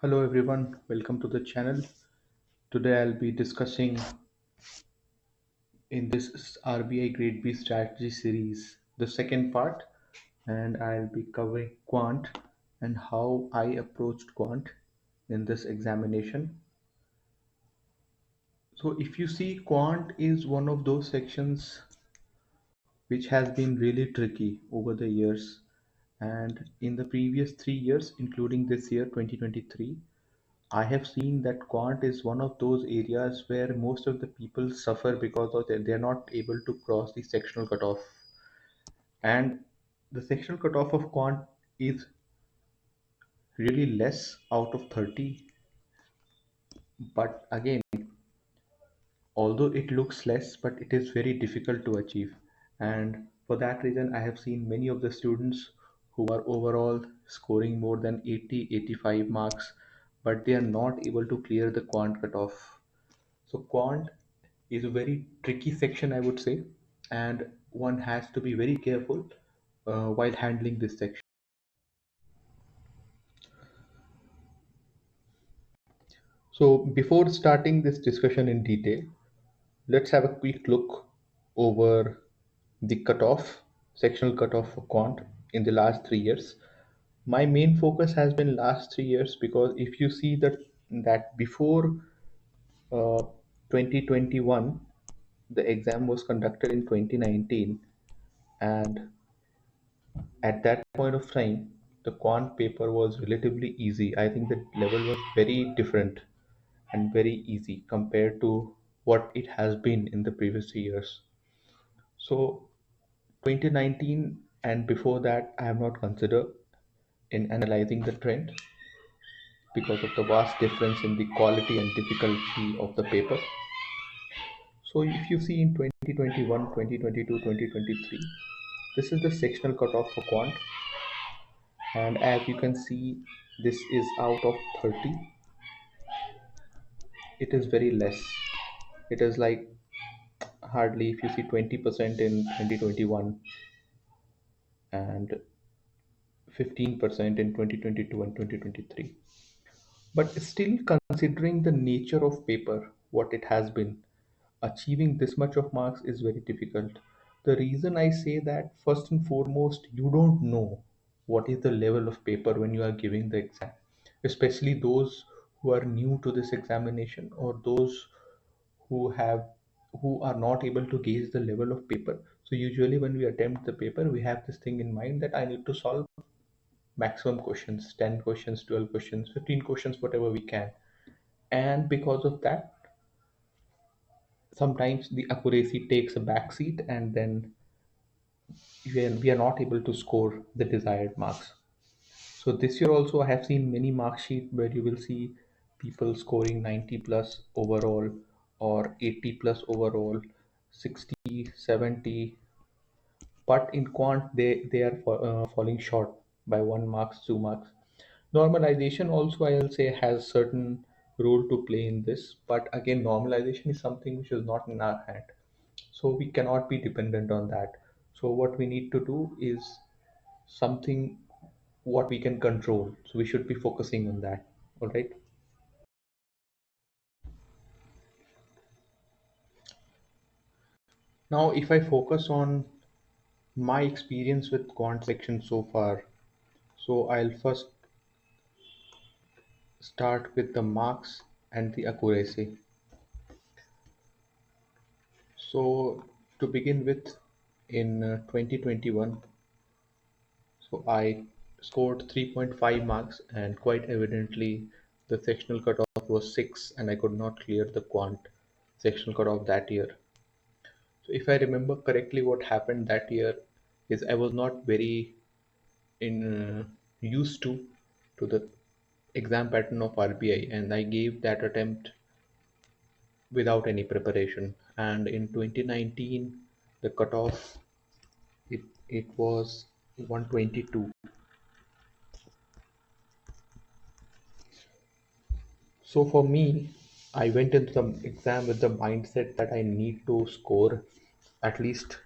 Hello everyone, welcome to the channel. Today I'll be discussing in this RBI Grade B strategy series the second part, and I'll be covering Quant and how I approached Quant in this examination. So if you see, Quant is one of those sections which has been really tricky over the years, and in the previous 3 years including this year 2023, I have seen that quant is one of those areas where most of the people suffer because of that they're not able to cross the sectional cutoff. And the sectional cutoff of quant is really less out of 30. But again, although it looks less, but it is very difficult to achieve. And for that reason, I have seen many of the students who are overall scoring more than 80, 85 marks, but they are not able to clear the quant cutoff. So quant is a very tricky section, I would say, and one has to be very careful while handling this section. So before starting this discussion in detail, let's have a quick look over the cutoff, sectional cutoff for quant in the last 3 years. My main focus has been last 3 years because if you see that before uh, 2021, the exam was conducted in 2019, and at that point of time, the quant paper was relatively easy. I think the level was very different and very easy compared to what it has been in the previous years. So 2019 and before that, I have not considered in analyzing the trend because of the vast difference in the quality and difficulty of the paper. So if you see in 2021, 2022, 2023, this is the sectional cutoff for quant, and as you can see, this is out of 30. It is very less. It is like hardly, if you see, 20% in 2021 and 15% in 2022 and 2023. But still, considering the nature of paper, what it has been, achieving this much of marks is very difficult. The reason I say that, first and foremost, you don't know what is the level of paper when you are giving the exam, especially those who are new to this examination or those who have who are not able to gauge the level of paper. So usually when we attempt the paper, we have this thing in mind that I need to solve maximum questions, 10 questions, 12 questions, 15 questions, whatever we can. And because of that, sometimes the accuracy takes a backseat, and then we are not able to score the desired marks. So this year also I have seen many mark sheet where you will see people scoring 90 plus overall or 80 plus overall, 60, 70, but in quant they are falling short by 1 marks, 2 marks. Normalization also, I'll say, has certain role to play in this, but again, normalization is something which is not in our hand, so we cannot be dependent on that. So what we need to do is something what we can control, so we should be focusing on that. All right. Now if I focus on my experience with quant section so far, so I'll first start with the marks and the accuracy. So to begin with, in 2021, so I scored 3.5 marks, and quite evidently the sectional cutoff was 6, and I could not clear the quant sectional cutoff that year. So if I remember correctly, what happened that year is I was not very in used to the exam pattern of RBI, and I gave that attempt without any preparation. And in 2019, the cutoff, it was 122. So for me, I went into the exam with the mindset that I need to score at least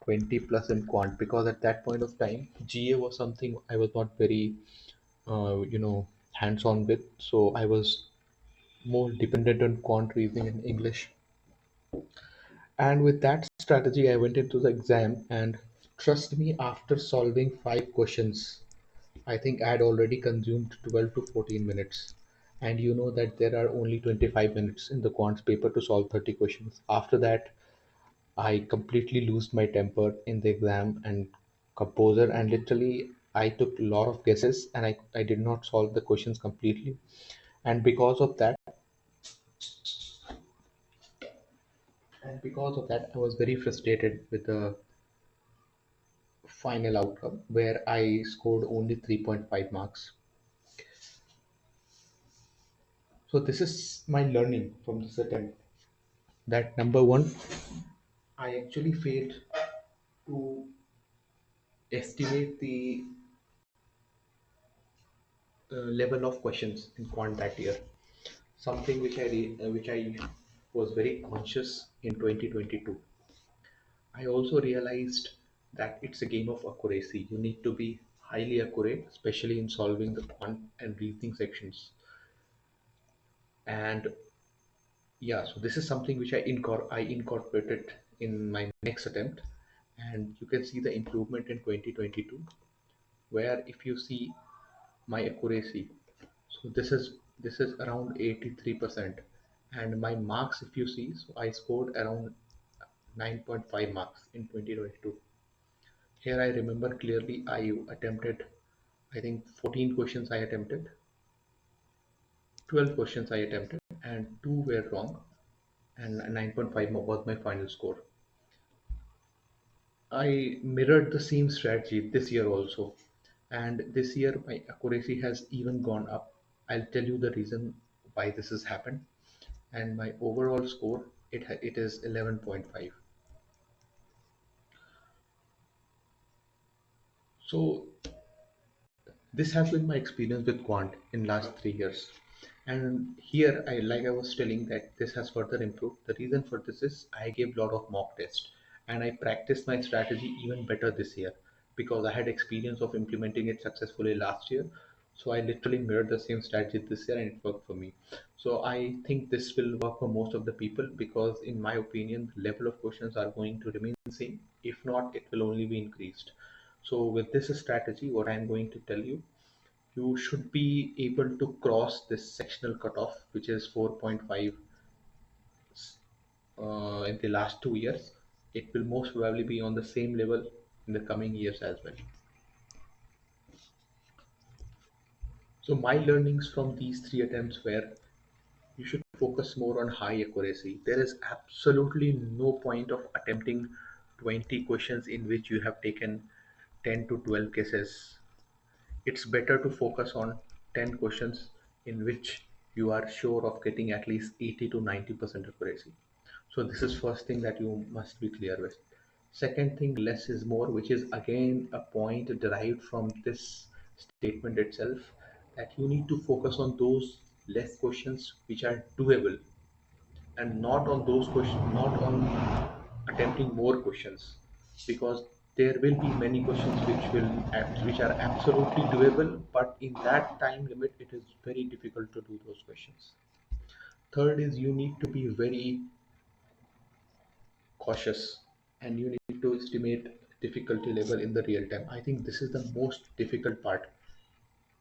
20 plus in quant, because at that point of time GA was something I was not very hands-on with, so I was more dependent on quant reasoning and English. And with that strategy, I went into the exam, and trust me, after solving 5 questions, I think I had already consumed 12 to 14 minutes. And you know that there are only 25 minutes in the quants paper to solve 30 questions. After that, I completely lost my temper in the exam and composer, and literally I took a lot of guesses, and I did not solve the questions completely. And because of that, I was very frustrated with the final outcome where I scored only 3.5 marks. So this is my learning from this attempt, that number one, I actually failed to estimate the level of questions in quant that year. Something which I was very conscious in 2022. I also realized that it's a game of accuracy. You need to be highly accurate, especially in solving the quant and reasoning sections. And yeah, so this is something which I incorporated in my next attempt, and you can see the improvement in 2022, where if you see my accuracy, so this is around 83%, and my marks, if you see, so I scored around 9.5 marks in 2022. Here I remember clearly I attempted, I think 14 questions I attempted, 12 questions I attempted, and two were wrong, and 9.5 was my final score. I mirrored the same strategy this year also, and this year my accuracy has even gone up. I'll tell you the reason why this has happened, and my overall score, it is 11.5. So this has been my experience with quant in last 3 years, and here I was telling that this has further improved. The reason for this is I gave a lot of mock tests, and I practiced my strategy even better this year because I had experience of implementing it successfully last year. So I literally mirrored the same strategy this year, and it worked for me. So I think this will work for most of the people because, in my opinion, the level of questions are going to remain same. If not, it will only be increased. So with this strategy, what I'm going to tell you, you should be able to cross this sectional cutoff, which is 4.5 in the last 2 years. It will most probably be on the same level in the coming years as well. So my learnings from these 3 attempts were, you should focus more on high accuracy. There is absolutely no point of attempting 20 questions in which you have taken 10 to 12 cases. It's better to focus on 10 questions in which you are sure of getting at least 80 to 90% accuracy. So this is first thing that you must be clear with. Second thing, less is more, which is again a point derived from this statement itself, that you need to focus on those less questions which are doable, and not on those questions, not on attempting more questions, because there will be many questions which are absolutely doable, but in that time limit it is very difficult to do those questions. Third is, you need to be very cautious, and you need to estimate difficulty level in the real time. I think this is the most difficult part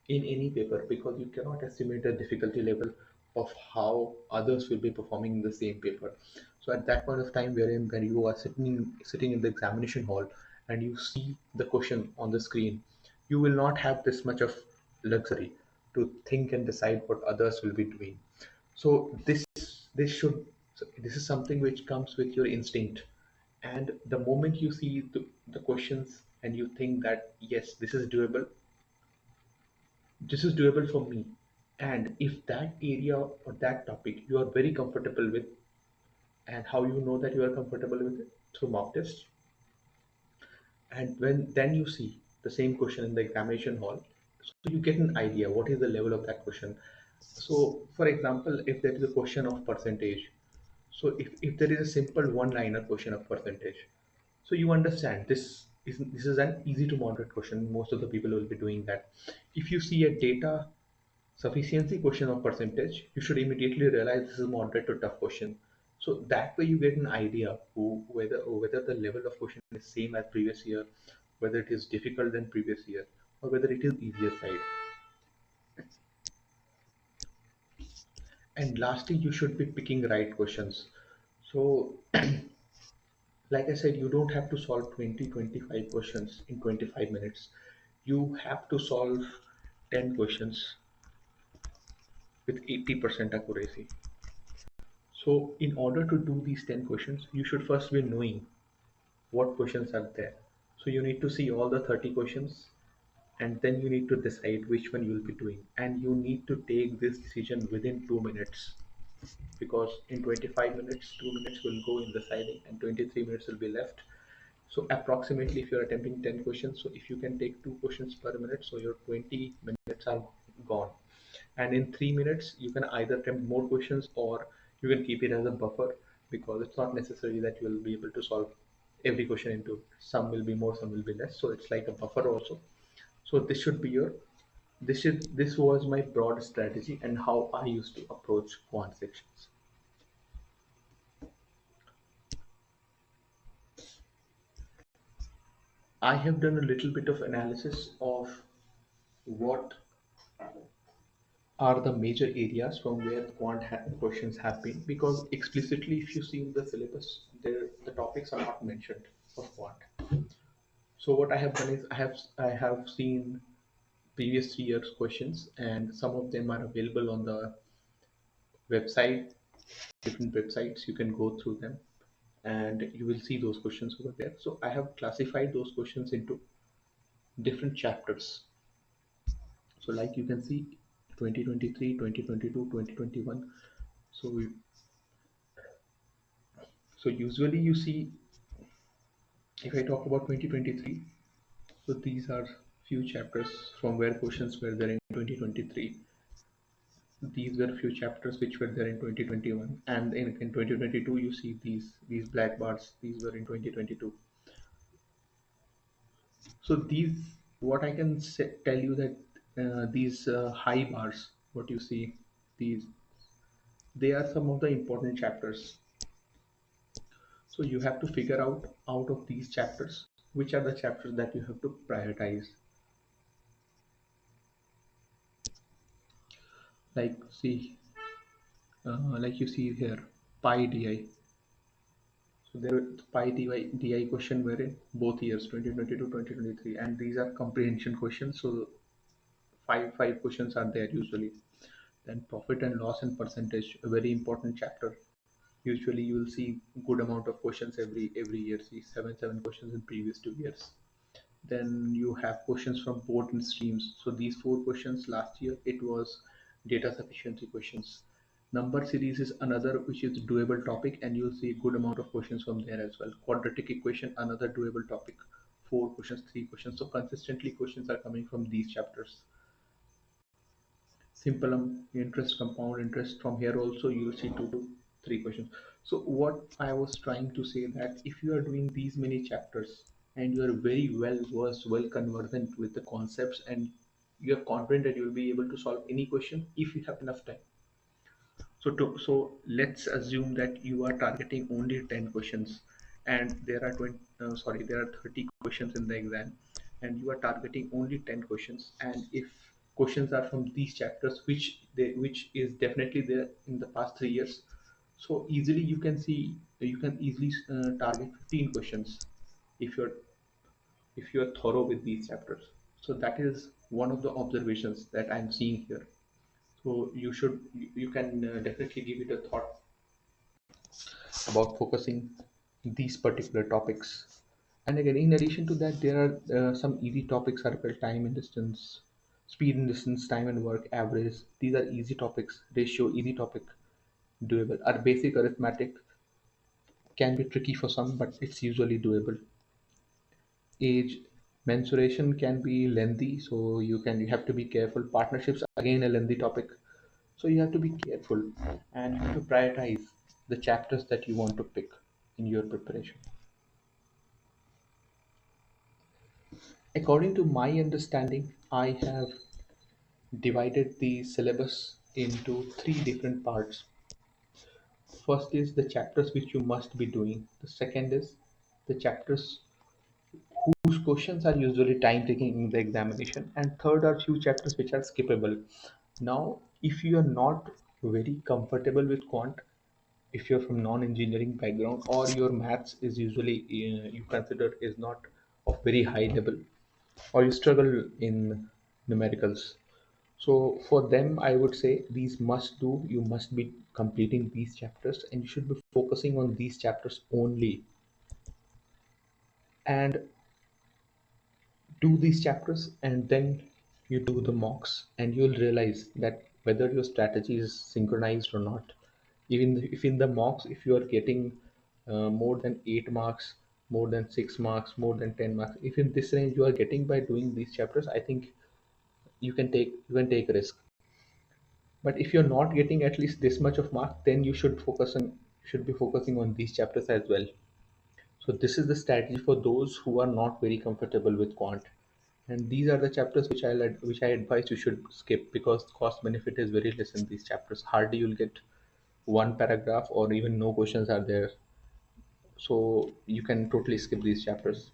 in any paper, because you cannot estimate the difficulty level of how others will be performing in the same paper. So at that point of time, wherein when you are sitting in the examination hall and you see the question on the screen, you will not have this much of luxury to think and decide what others will be doing. So this is something which comes with your instinct, and the moment you see the questions and you think that yes, this is doable for me, and if that area or that topic you are very comfortable with, and how you know that you are comfortable with it, through mock tests, and when then you see the same question in the examination hall, so you get an idea what is the level of that question. So for example, if there is a question of percentage, so if there is a simple one liner question of percentage, so you understand this is an easy to moderate question, most of the people will be doing that. If you see a data sufficiency question or percentage, you should immediately realize this is moderate to tough question. So that way you get an idea whether the level of question is same as previous year, whether it is difficult than previous year, or whether it is easier side. And lastly, you should be picking right questions. So like I said, you don't have to solve 20-25 questions in 25 minutes. You have to solve 10 questions with 80% accuracy. So in order to do these 10 questions, you should first be knowing what questions are there. So you need to see all the 30 questions and then you need to decide which one you will be doing. And you need to take this decision within 2 minutes, because in 25 minutes, 2 minutes will go in deciding and 23 minutes will be left. So approximately if you're attempting 10 questions, so if you can take two questions per minute, so your 20 minutes are gone. And in 3 minutes, you can either attempt more questions or you can keep it as a buffer, because it's not necessary that you will be able to solve every question into, some will be more, some will be less. So it's like a buffer also. So this should be your, this was my broad strategy and how I used to approach quant sections. I have done a little bit of analysis of what are the major areas from where questions have been, because explicitly if you see in the syllabus there the topics are not mentioned of quant. So what I have done is I have seen previous 3 years questions, and some of them are available on the website, different websites. You can go through them and you will see those questions over there. So I have classified those questions into different chapters. So like you can see 2023, 2022, 2021. So usually you see, if I talk about 2023, so these are few chapters from where questions were there in 2023. These were few chapters which were there in 2021, and in 2022 you see these black bars. These were in 2022. So these, what I can tell you that these high bars, what you see, these, they are some of the important chapters. So you have to figure out of these chapters which are the chapters that you have to prioritize. Like see, like you see here, pi di. So there pi di question were in both years 2022 2023, and these are comprehension questions. So five questions are there usually. Then profit and loss and percentage, a very important chapter. Usually you will see good amount of questions every year. See seven questions in previous 2 years. Then you have questions from board and streams. So these four questions last year, it was data sufficiency questions. Number series is another which is doable topic, and you'll see good amount of questions from there as well. Quadratic equation, another doable topic. Four questions, three questions. So consistently questions are coming from these chapters. Simple interest, compound interest, from here also you will see 2 to 3 questions. So what I was trying to say, that if you are doing these many chapters and you are very well versed, well conversant with the concepts, and you are confident that you will be able to solve any question if you have enough time. So let's assume that you are targeting only 10 questions, and there are 20, there are 30 questions in the exam, and you are targeting only 10 questions. And if questions are from these chapters, which is definitely there in the past 3 years, so easily you can easily target 15 questions if you're thorough with these chapters. So that is one of the observations that I'm seeing here. So you can definitely give it a thought about focusing these particular topics. And again, in addition to that, there are some easy topics are called time and distance, speed and distance, time and work, average. These are easy topics. Ratio, easy topic, doable. Our basic arithmetic can be tricky for some, but it's usually doable. Age, mensuration can be lengthy, so you have to be careful. Partnerships, again a lengthy topic, so you have to be careful and you have to prioritize the chapters that you want to pick in your preparation. According to my understanding, I have divided the syllabus into three different parts. First is the chapters which you must be doing. The second is the chapters whose questions are usually time taking in the examination. And third are few chapters which are skippable. Now, if you are not very comfortable with quant, if you're from non-engineering background or your maths is usually you consider is not of very high level or you struggle in numericals, so for them I would say these must do, you must be completing these chapters and you should be focusing on these chapters only and do these chapters and then you do the mocks and you'll realize that whether your strategy is synchronized or not. Even if in the mocks if you are getting more than 8 marks, more than 6 marks, more than 10 marks, if in this range you are getting by doing these chapters, I think you can take a risk. But if you're not getting at least this much of mark, then you should be focusing on these chapters as well. So this is the strategy for those who are not very comfortable with quant. And these are the chapters which I advise you should skip because cost benefit is very less in these chapters. Hardly you'll get one paragraph or even no questions are there. So you can totally skip these chapters.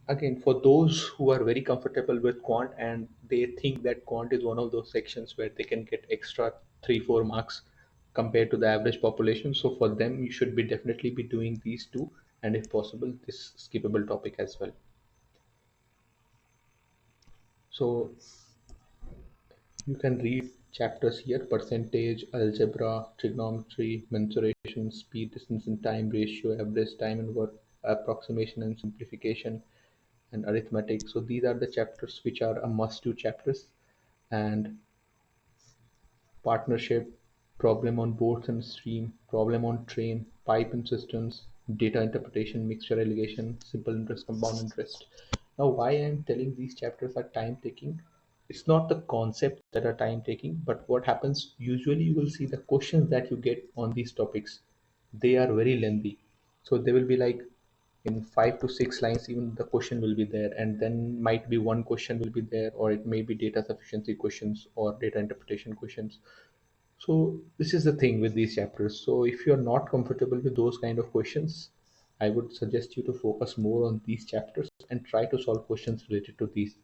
Again, for those who are very comfortable with quant and they think that quant is one of those sections where they can get extra 3 4 marks compared to the average population, so for them you should be definitely be doing these two and if possible this skippable topic as well. So you can read chapters here: percentage, algebra, trigonometry, mensuration, speed, distance and time, ratio, average time and work, approximation and simplification, and arithmetic. So these are the chapters which are a must do chapters. And partnership, problem on boards and stream, problem on train, pipe and systems, data interpretation, mixture allegation, simple interest, compound interest. Now, why I'm telling these chapters are time taking, it's not the concept that are time taking, but what happens usually you will see the questions that you get on these topics, they are very lengthy. So they will be like in 5 to 6 lines, even the question will be there, and then might be one question will be there, or it may be data sufficiency questions or data interpretation questions. So this is the thing with these chapters. So if you're not comfortable with those kind of questions, I would suggest you to focus more on these chapters and try to solve questions related to these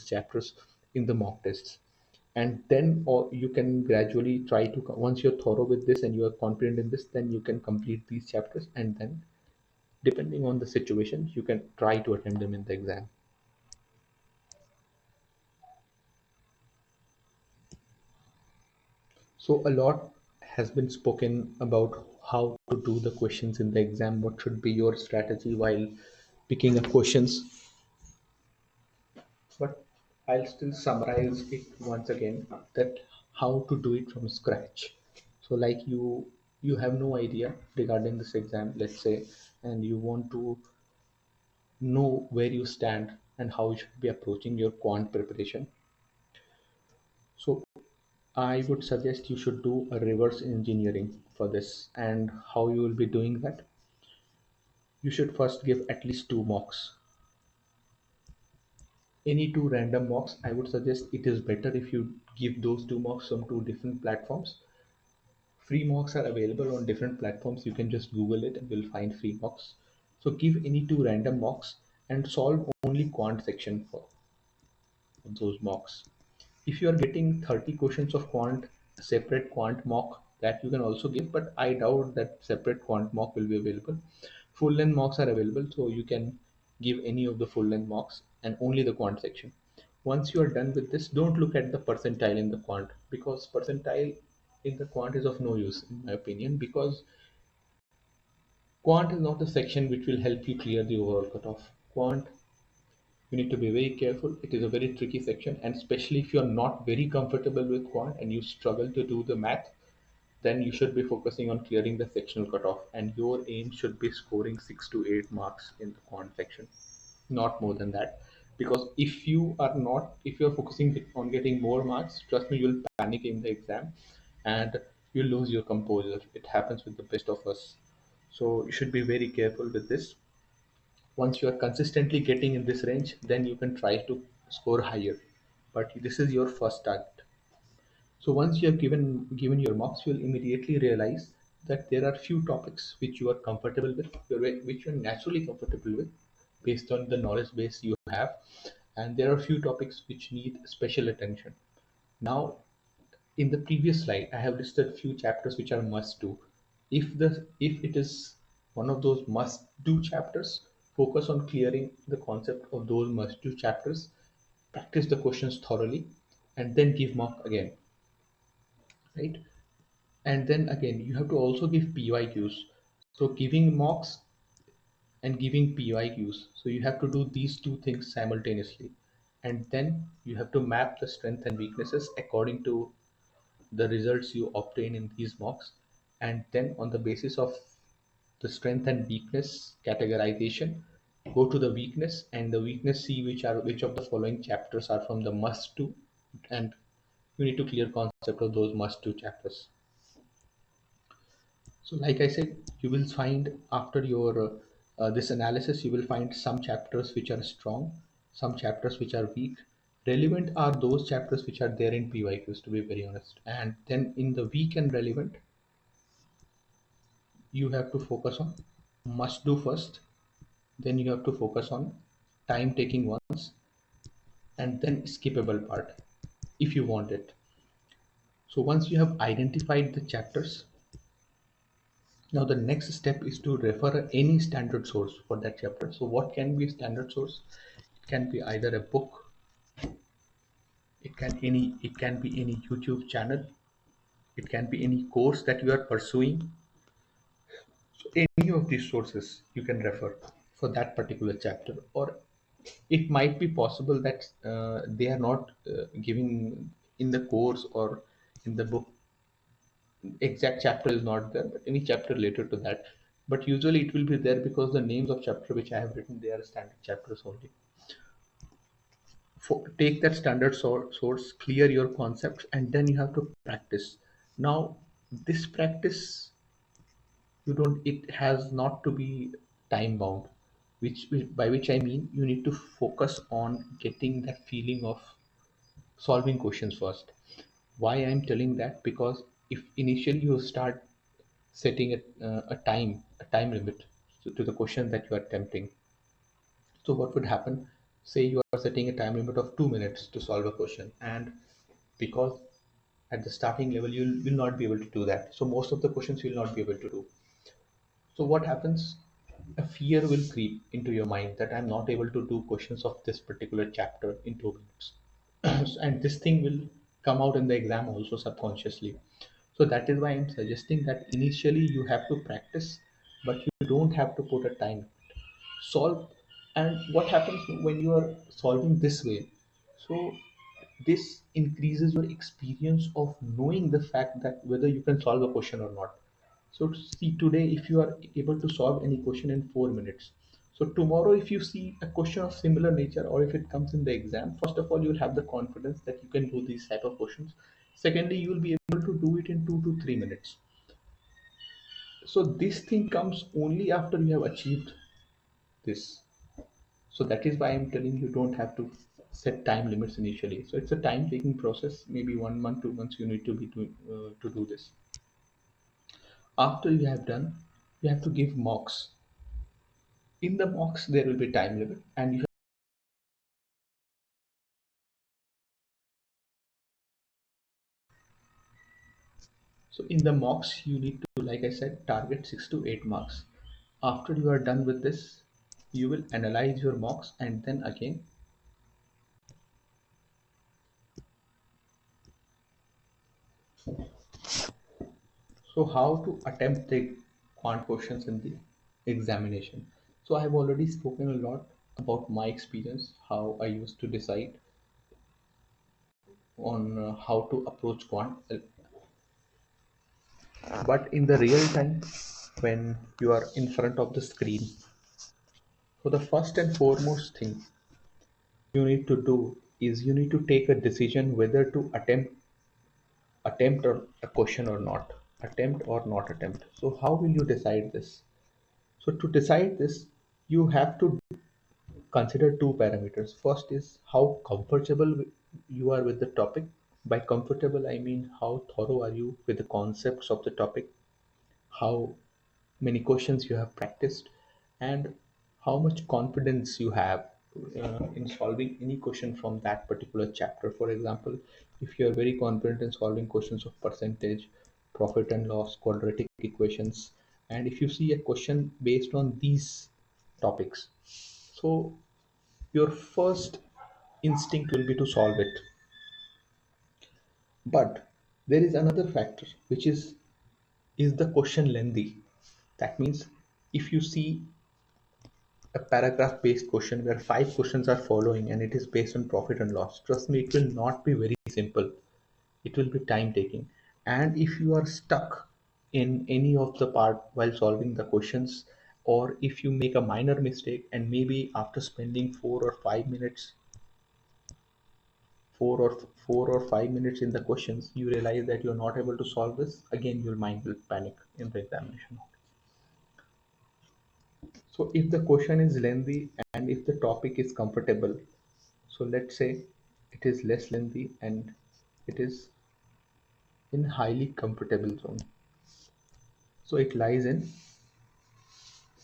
chapters in the mock tests. And then or you can gradually try to, once you're thorough with this and you are confident in this, then you can complete these chapters and then depending on the situation, you can try to attempt them in the exam. So a lot has been spoken about how to do the questions in the exam, what should be your strategy while picking up questions, but I'll still summarize it once again that how to do it from scratch. So like you have no idea regarding this exam, let's say, and you want to know where you stand and how you should be approaching your quant preparation. So I would suggest you should do a reverse engineering for this. And how you will be doing that? You should first give at least two mocks. Any two random mocks, I would suggest it is better if you give those two mocks on two different platforms. Free mocks are available on different platforms. You can just Google it and you'll find free mocks. So give any two random mocks and solve only quant section for those mocks. If you are getting 30 questions of quant, separate quant mock that you can also give, but I doubt that separate quant mock will be available. Full length mocks are available, so you can give any of the full length mocks and only the quant section. Once you are done with this, don't look at the percentile in the quant because percentile in the quant is of no use in my opinion, because quant is not a section which will help you clear the overall cutoff. Quant, you need to be very careful. It is a very tricky section, and especially if you are not very comfortable with quant and you struggle to do the math, then you should be focusing on clearing the sectional cutoff, and your aim should be scoring 6 to 8 marks in the quant section, not more than that. Because if you are focusing on getting more marks, trust me, you'll panic in the exam and you lose your composure. It happens with the best of us. So you should be very careful with this. Once you are consistently getting in this range, then you can try to score higher. but this is your first target. So once you have given your mocks, you'll immediately realize that there are few topics which you are comfortable with, which you are naturally comfortable with, based on the knowledge base you have, and there are few topics which need special attention. Now, in the previous slide, I have listed few chapters which are must do. If it is one of those must do chapters, focus on clearing the concept of those must do chapters, practice the questions thoroughly, and then give mock again, right? And then again, you have to also give PYQs. So giving mocks and giving PYQs. So you have to do these two things simultaneously. And then you have to map the strength and weaknesses according to the results you obtain in these mocks. And then on the basis of the strength and weakness categorization, go to the weakness, and the weakness, see which of the following chapters are from the must do, and you need to clear concept of those must do chapters. So, like I said, you will find after your this analysis, you will find some chapters which are strong, some chapters which are weak. Relevant are those chapters which are there in PYQs, to be very honest. And then in the weak and relevant, you have to focus on must do first. Then you have to focus on time taking ones, and then skippable part if you want it. So once you have identified the chapters, now the next step is to refer any standard source for that chapter. So what can be a standard source? It can be either a book, it can be any YouTube channel, it can be any course that you are pursuing. So any of these sources you can refer for that particular chapter. Or it might be possible that they are not giving in the course or in the book, exact chapter is not there, but any chapter related to that. But usually it will be there because the names of chapter which I have written, they are standard chapters only. Take that standard source, clear your concepts, and then you have to practice. Now, this practice, you don't. It has not to be time bound, by which I mean you need to focus on getting that feeling of solving questions first. Why I'm telling that? Because if initially you start setting a time limit to the question that you are attempting, so what would happen? Say you are setting a time limit of 2 minutes to solve a question, and because at the starting level you will not be able to do that, so most of the questions you will not be able to do. So what happens? A fear will creep into your mind that I'm not able to do questions of this particular chapter in 2 minutes. And this thing will come out in the exam also subconsciously. So that is why I'm suggesting that initially you have to practice, but you don't have to put a time. Solve. And what happens when you are solving this way? So this increases your experience of knowing the fact that whether you can solve a question or not. So see, today if you are able to solve any question in 4 minutes, so tomorrow if you see a question of similar nature, or if it comes in the exam, first of all you will have the confidence that you can do these type of questions. Secondly, you will be able to do it in 2 to 3 minutes. So this thing comes only after you have achieved this. So that is why I'm telling you don't have to set time limits initially. So it's a time taking process, maybe 1 month, 2 months you need to be doing to do this. After you have done, you have to give mocks. In the mocks there will be time limit, and you so in the mocks you need to, like I said, target 6 to 8 marks. After you are done with this, you will analyze your mocks, and then again, so how to attempt the quant questions in the examination. So I have already spoken a lot about my experience, how I used to decide on how to approach quant. But in the real time, when you are in front of the screen, so the first and foremost thing you need to do is you need to take a decision whether to attempt a question or not, attempt or not attempt. So how will you decide this? So to decide this, you have to consider two parameters. First is how comfortable you are with the topic. By comfortable, I mean how thorough are you with the concepts of the topic, how many questions you have practiced, and how much confidence you have in solving any question from that particular chapter. For example, if you are very confident in solving questions of percentage, profit and loss, quadratic equations, and if you see a question based on these topics, so your first instinct will be to solve it. But there is another factor, which is the question lengthy? That means if you see a paragraph based question where five questions are following and it is based on profit and loss, trust me, it will not be very simple. It will be time taking. And if you are stuck in any of the part while solving the questions, or if you make a minor mistake and maybe after spending 4 or 5 minutes, 4 or 5 minutes in the questions, you realize that you're not able to solve this, again your mind will panic in the examination. So if the question is lengthy and if the topic is comfortable, so let's say it is less lengthy and it is in highly comfortable zone. So it lies in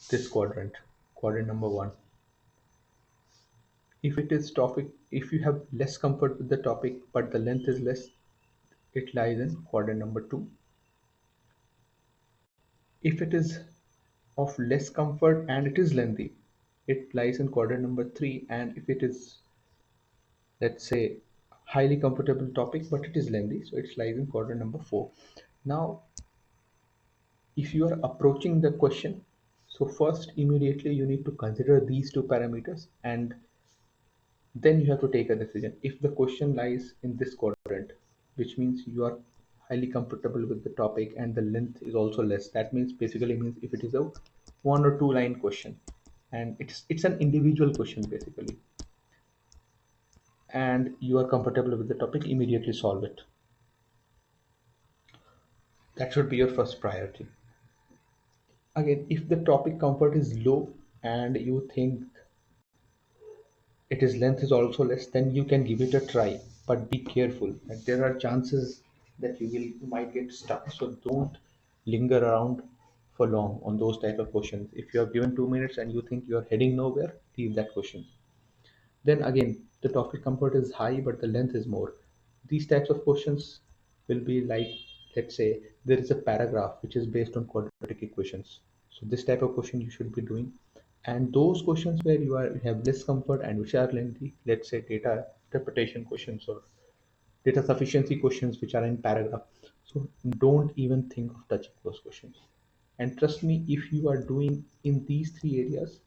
this quadrant number one. If it is topic, if you have less comfort with the topic but the length is less, it lies in quadrant number two. If it is of less comfort and it is lengthy, it lies in quadrant number three. And if it is, let's say, highly comfortable topic but it is lengthy, so it lies in quadrant number four. Now if you are approaching the question, so first immediately you need to consider these two parameters and then you have to take a decision. If the question lies in this quadrant, which means you are highly comfortable with the topic and the length is also less, that means basically means if it is a 1 or 2 line question and it's an individual question basically, and you are comfortable with the topic, immediately solve it. That should be your first priority. Again, if the topic comfort is low and you think it is length is also less, then you can give it a try, but be careful that there are chances that you might get stuck. So don't linger around for long on those type of questions. If you are given 2 minutes and you think you are heading nowhere, leave that question. Then again, the topic comfort is high but the length is more. These types of questions will be like, let's say there is a paragraph which is based on quadratic equations. So this type of question you should be doing. And those questions where you have less comfort and which are lengthy, let's say data interpretation questions or data sufficiency questions which are in paragraph. So don't even think of touching those questions. And trust me, if you are doing in these three areas,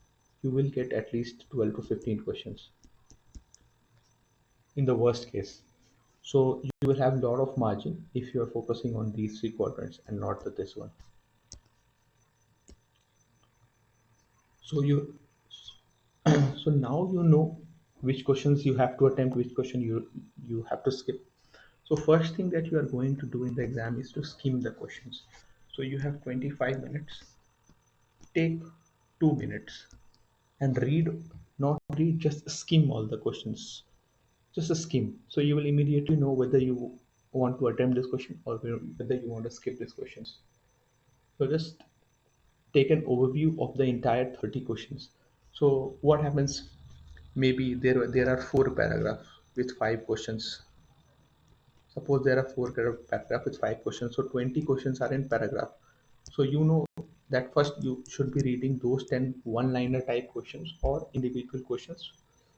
you will get at least 12 to 15 questions in the worst case. So you will have a lot of margin if you are focusing on these three quadrants and not this one. So so now you know which questions you have to attempt, which question you have to skip. So first thing that you are going to do in the exam is to skim the questions. So you have 25 minutes. Take 2 minutes and read, not read, just skim all the questions. Just a skim. So you will immediately know whether you want to attempt this question or whether you want to skip these questions. So just take an overview of the entire 30 questions. So what happens? Maybe there are four paragraphs with five questions. Suppose there are four paragraphs with five questions. So 20 questions are in paragraph. So you know that first you should be reading those 10 one-liner type questions or individual questions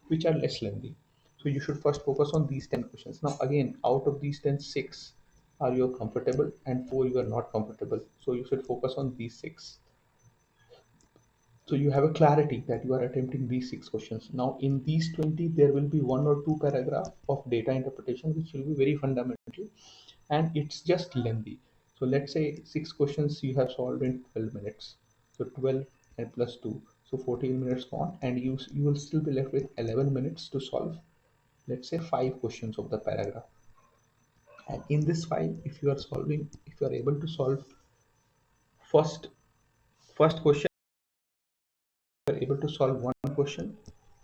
which are less lengthy. So you should first focus on these 10 questions. Now again, out of these 10, six are you comfortable and four you are not comfortable. So you should focus on these six. So you have a clarity that you are attempting these six questions. Now in these 20, there will be one or two paragraph of data interpretation, which will be very fundamental and it's just lengthy. So let's say six questions you have solved in 12 minutes. So 12 and plus two, so 14 minutes gone, and you will still be left with 11 minutes to solve, let's say, five questions of the paragraph. And in this five, if you are able to solve first question, you are able to solve one question,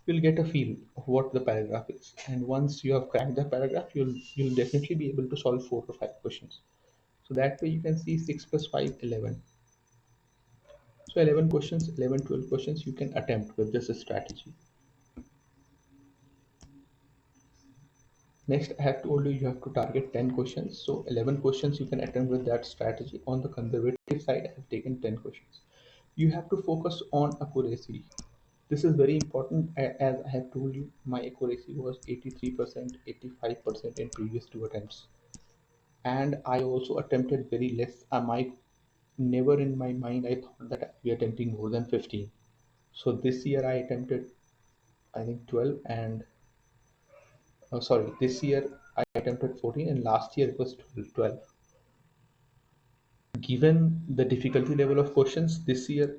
you'll get a feel of what the paragraph is. And once you have cracked the paragraph, you'll definitely be able to solve 4 or 5 questions. So that way you can see 6 plus 5, 11. So 11 questions, 11, 12 questions you can attempt with this strategy. Next, I have told you have to target 10 questions. So 11 questions you can attempt with that strategy. On the conservative side, I have taken 10 questions. You have to focus on accuracy. This is very important. As I have told you, my accuracy was 83%, 85% in previous 2 attempts. And I also attempted very less. Never in my mind I thought that I'd be attempting more than 15. So this year I attempted, I think 12, and sorry, this year I attempted 14, and last year it was 12. Given the difficulty level of questions this year,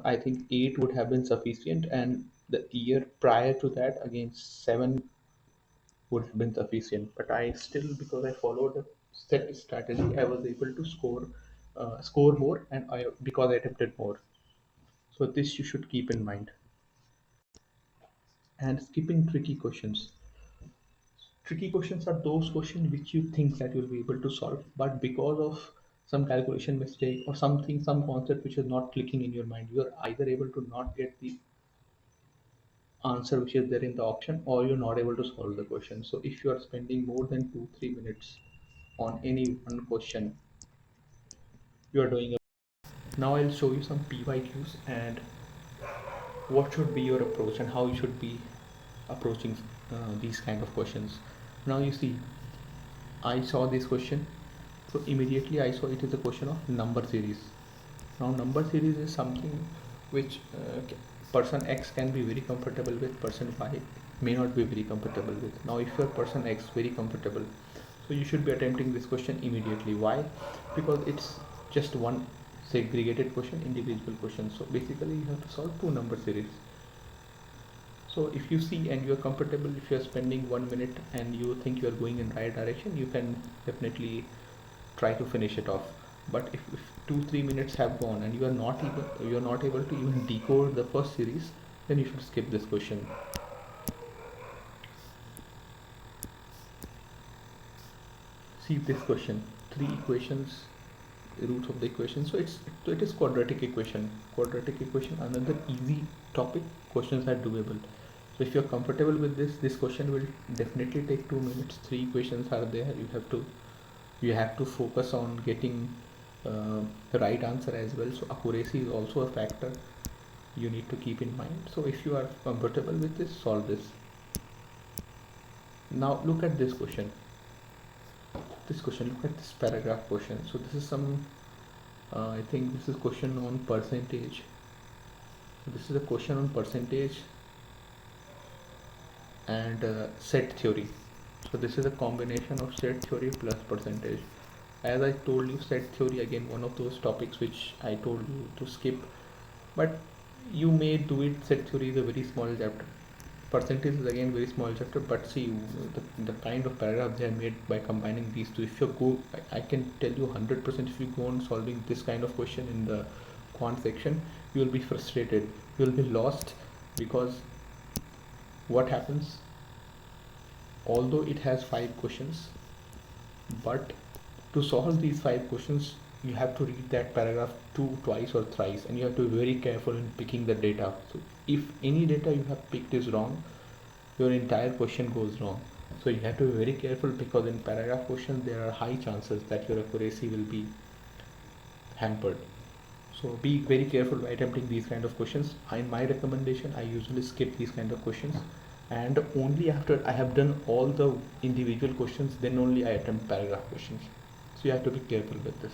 I think 8 would have been sufficient, and the year prior to that, again, 7 would have been sufficient. But I still, because I followed a set strategy, I was able to score more, and I because I attempted more. So this you should keep in mind. And skipping tricky questions. Tricky questions are those questions which you think that you'll be able to solve, but because of some calculation mistake or something, some concept which is not clicking in your mind, you are either able to not get the answer which is there in the option, or you're not able to solve the question. So if you are spending more than 2-3 minutes on any one question, you are doing a. Now I'll show you some PYQs and what should be your approach and how you should be approaching these kind of questions. Now you see, I saw this question, so immediately I saw it is a question of number series. Now number series is something which person X can be very comfortable with, person Y may not be very comfortable with. Now if you're person X very comfortable, so you should be attempting this question immediately. Why? Because it's just one segregated question, individual question. So basically you have to solve 2 number series. So if you see and you're comfortable, if you're spending 1 minute and you think you're going in right direction, you can definitely try to finish it off. But if 2-3 minutes have gone and you're not able to even decode the first series, then you should skip this question. See this question, 3 equations, roots of the equation. So it is quadratic equation. Quadratic equation, another easy topic. Questions are doable. So if you're comfortable with this question will definitely take 2 minutes. 3 equations are there. You have to focus on getting the right answer as well. So accuracy is also a factor you need to keep in mind. So if you are comfortable with this, solve this. Now look at this question. Look at this paragraph question. So this is some I think this is question on percentage. So this is a question on percentage and set theory. So this is a combination of set theory plus percentage. As I told you, set theory, again, one of those topics which I told you to skip, but you may do it. Set theory is a very small chapter. Percentage is again very small chapter, but see the kind of paragraph they have made by combining these two. If you go, I can tell you 100%, if you go on solving this kind of question in the quant section, you will be frustrated, you will be lost, because what happens, although it has 5 questions, but to solve these 5 questions you have to read that paragraph twice or thrice, and you have to be very careful in picking the data. So if any data you have picked is wrong, your entire question goes wrong. So you have to be very careful, because in paragraph questions there are high chances that your accuracy will be hampered. So be very careful by attempting these kind of questions. In my recommendation, I usually skip these kind of questions, and only after I have done all the individual questions, then only I attempt paragraph questions. So you have to be careful with this.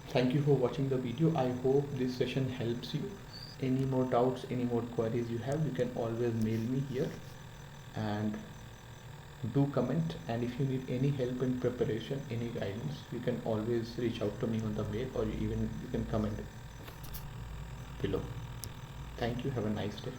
Thank you for watching the video. I hope this session helps you. Any more doubts, any more queries you have, you can always mail me here, and do comment. And if you need any help in preparation, any guidance, you can always reach out to me on the mail, or even you can comment below. Thank you. Have a nice day.